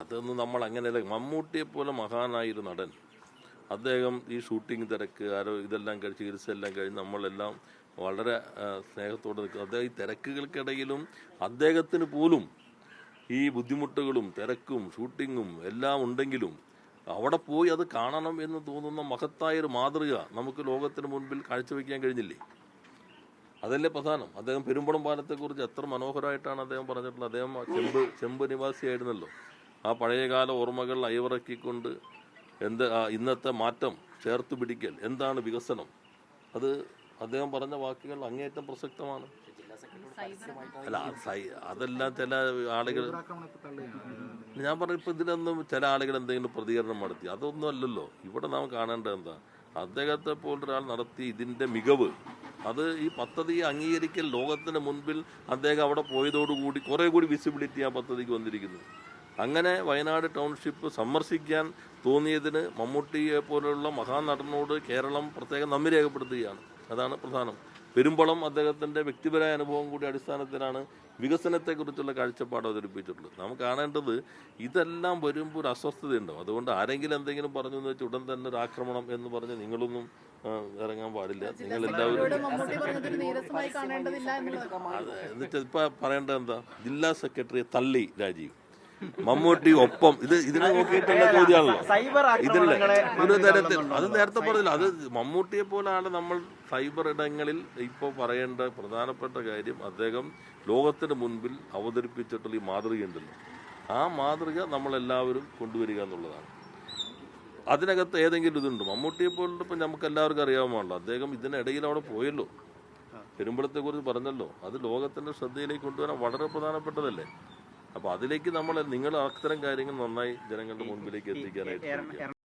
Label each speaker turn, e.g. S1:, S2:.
S1: അതൊന്നും നമ്മൾ അങ്ങനെയല്ല. മമ്മൂട്ടിയെ പോലെ മഹാനായൊരു നടൻ, അദ്ദേഹം ഈ ഷൂട്ടിംഗ് തിരക്ക് ഇതെല്ലാം കഴിച്ച് ചികിത്സയെല്ലാം കഴിഞ്ഞ് നമ്മളെല്ലാം വളരെ സ്നേഹത്തോടെ നിൽക്കും. അദ്ദേഹം ഈ തിരക്കുകൾക്കിടയിലും അദ്ദേഹത്തിന് പോലും ഈ ബുദ്ധിമുട്ടുകളും തിരക്കും ഷൂട്ടിങ്ങും എല്ലാം ഉണ്ടെങ്കിലും അവിടെ പോയി അത് കാണണം എന്ന് തോന്നുന്ന മഹത്തായൊരു മാതൃക നമുക്ക് ലോകത്തിന് മുൻപിൽ കാഴ്ചവെക്കാൻ കഴിഞ്ഞില്ലേ? അതല്ലേ പ്രധാനം. അദ്ദേഹം പെരുമ്പളം പാലത്തെക്കുറിച്ച് എത്ര മനോഹരമായിട്ടാണ് അദ്ദേഹം പറഞ്ഞിട്ടുള്ളത്. അദ്ദേഹം ചെമ്പ് നിവാസിയായിരുന്നല്ലോ. ആ പഴയകാല ഓർമ്മകൾ അയവിറക്കിക്കൊണ്ട് ഇന്നത്തെ മാറ്റം ചേർത്ത് പിടിക്കൽ, എന്താണ് വികസനം, അത് അദ്ദേഹം പറഞ്ഞ വാക്കുകൾ അങ്ങേയറ്റം പ്രസക്തമാണ്. അല്ല, അതെല്ലാം ചില ആളുകൾ, ഞാൻ പറഞ്ഞു ഇപ്പം ഇതിലൊന്നും ചില ആളുകൾ എന്തെങ്കിലും പ്രതികരണം നടത്തി, അതൊന്നും അല്ലല്ലോ. ഇവിടെ നാം കാണേണ്ടത് എന്താ, അദ്ദേഹത്തെ പോലൊരാൾ നടത്തി ഇതിൻ്റെ മികവ്, അത് ഈ പദ്ധതി അംഗീകരിക്കൽ ലോകത്തിന് മുൻപിൽ അദ്ദേഹം അവിടെ പോയതോടുകൂടി കുറേ കൂടി വിസിബിലിറ്റി ആ പദ്ധതിക്ക് വന്നിരിക്കുന്നു. അങ്ങനെ വയനാട് ടൗൺഷിപ്പ് സന്ദർശിക്കാൻ തോന്നിയതിന് മമ്മൂട്ടിയെ പോലുള്ള മഹാനടനോട് കേരളം പ്രത്യേകം നന്ദി രേഖപ്പെടുത്തുകയാണ്. അതാണ് പ്രധാനം. പെരുമ്പളം അദ്ദേഹത്തിൻ്റെ വ്യക്തിപരമായ അനുഭവം കൂടി അടിസ്ഥാനത്തിലാണ് വികസനത്തെക്കുറിച്ചുള്ള കാഴ്ചപ്പാട് അവതരിപ്പിച്ചിട്ടുള്ളത്. നാം കാണേണ്ടത് ഇതെല്ലാം വരുമ്പോൾ ഒരു അസ്വസ്ഥതയുണ്ടാവും. അതുകൊണ്ട് ആരെങ്കിലും എന്തെങ്കിലും പറഞ്ഞു എന്ന് വെച്ചാൽ ഉടൻ തന്നെ ഒരു ആക്രമണം എന്ന് പറഞ്ഞ് നിങ്ങളൊന്നും ഇറങ്ങാൻ പാടില്ല. നിങ്ങൾ എല്ലാവരും എന്നിട്ട് ഇപ്പം പറയേണ്ടത് എന്താ, ജില്ലാ സെക്രട്ടറിയെ തള്ളി രാജീവ്, മമ്മൂട്ടി ഒപ്പം, ഇതിനെ നോക്കിയിട്ടുള്ള ചോദ്യമാണല്ലോ. ഇതില്ല ഒരു തരത്തിൽ അത് നേരത്തെ പറഞ്ഞില്ല. അത് മമ്മൂട്ടിയെ പോലെയാണ് നമ്മൾ സൈബർ ഇടങ്ങളിൽ ഇപ്പോൾ പറയേണ്ട പ്രധാനപ്പെട്ട കാര്യം. അദ്ദേഹം ലോകത്തിന് മുൻപിൽ അവതരിപ്പിച്ചിട്ടുള്ള ഈ മാതൃകയുണ്ടല്ലോ, ആ മാതൃക നമ്മളെല്ലാവരും കൊണ്ടുവരിക എന്നുള്ളതാണ്. അതിനകത്ത് ഏതെങ്കിലും ഇതുണ്ട്. മമ്മൂട്ടിയെ പോലുള്ള ഇപ്പം നമുക്ക് എല്ലാവർക്കും അറിയാവുന്നതാണല്ലോ. അദ്ദേഹം ഇതിനിടയിൽ അവിടെ പോയല്ലോ, പെരുമ്പളത്തെക്കുറിച്ച് പറഞ്ഞല്ലോ. അത് ലോകത്തിൻ്റെ ശ്രദ്ധയിലേക്ക് കൊണ്ടുവരാൻ വളരെ പ്രധാനപ്പെട്ടതല്ലേ. അപ്പോൾ അതിലേക്ക് നിങ്ങൾ അത്തരം കാര്യങ്ങൾ നന്നായി ജനങ്ങളുടെ മുൻപിലേക്ക് എത്തിക്കാനായിട്ട്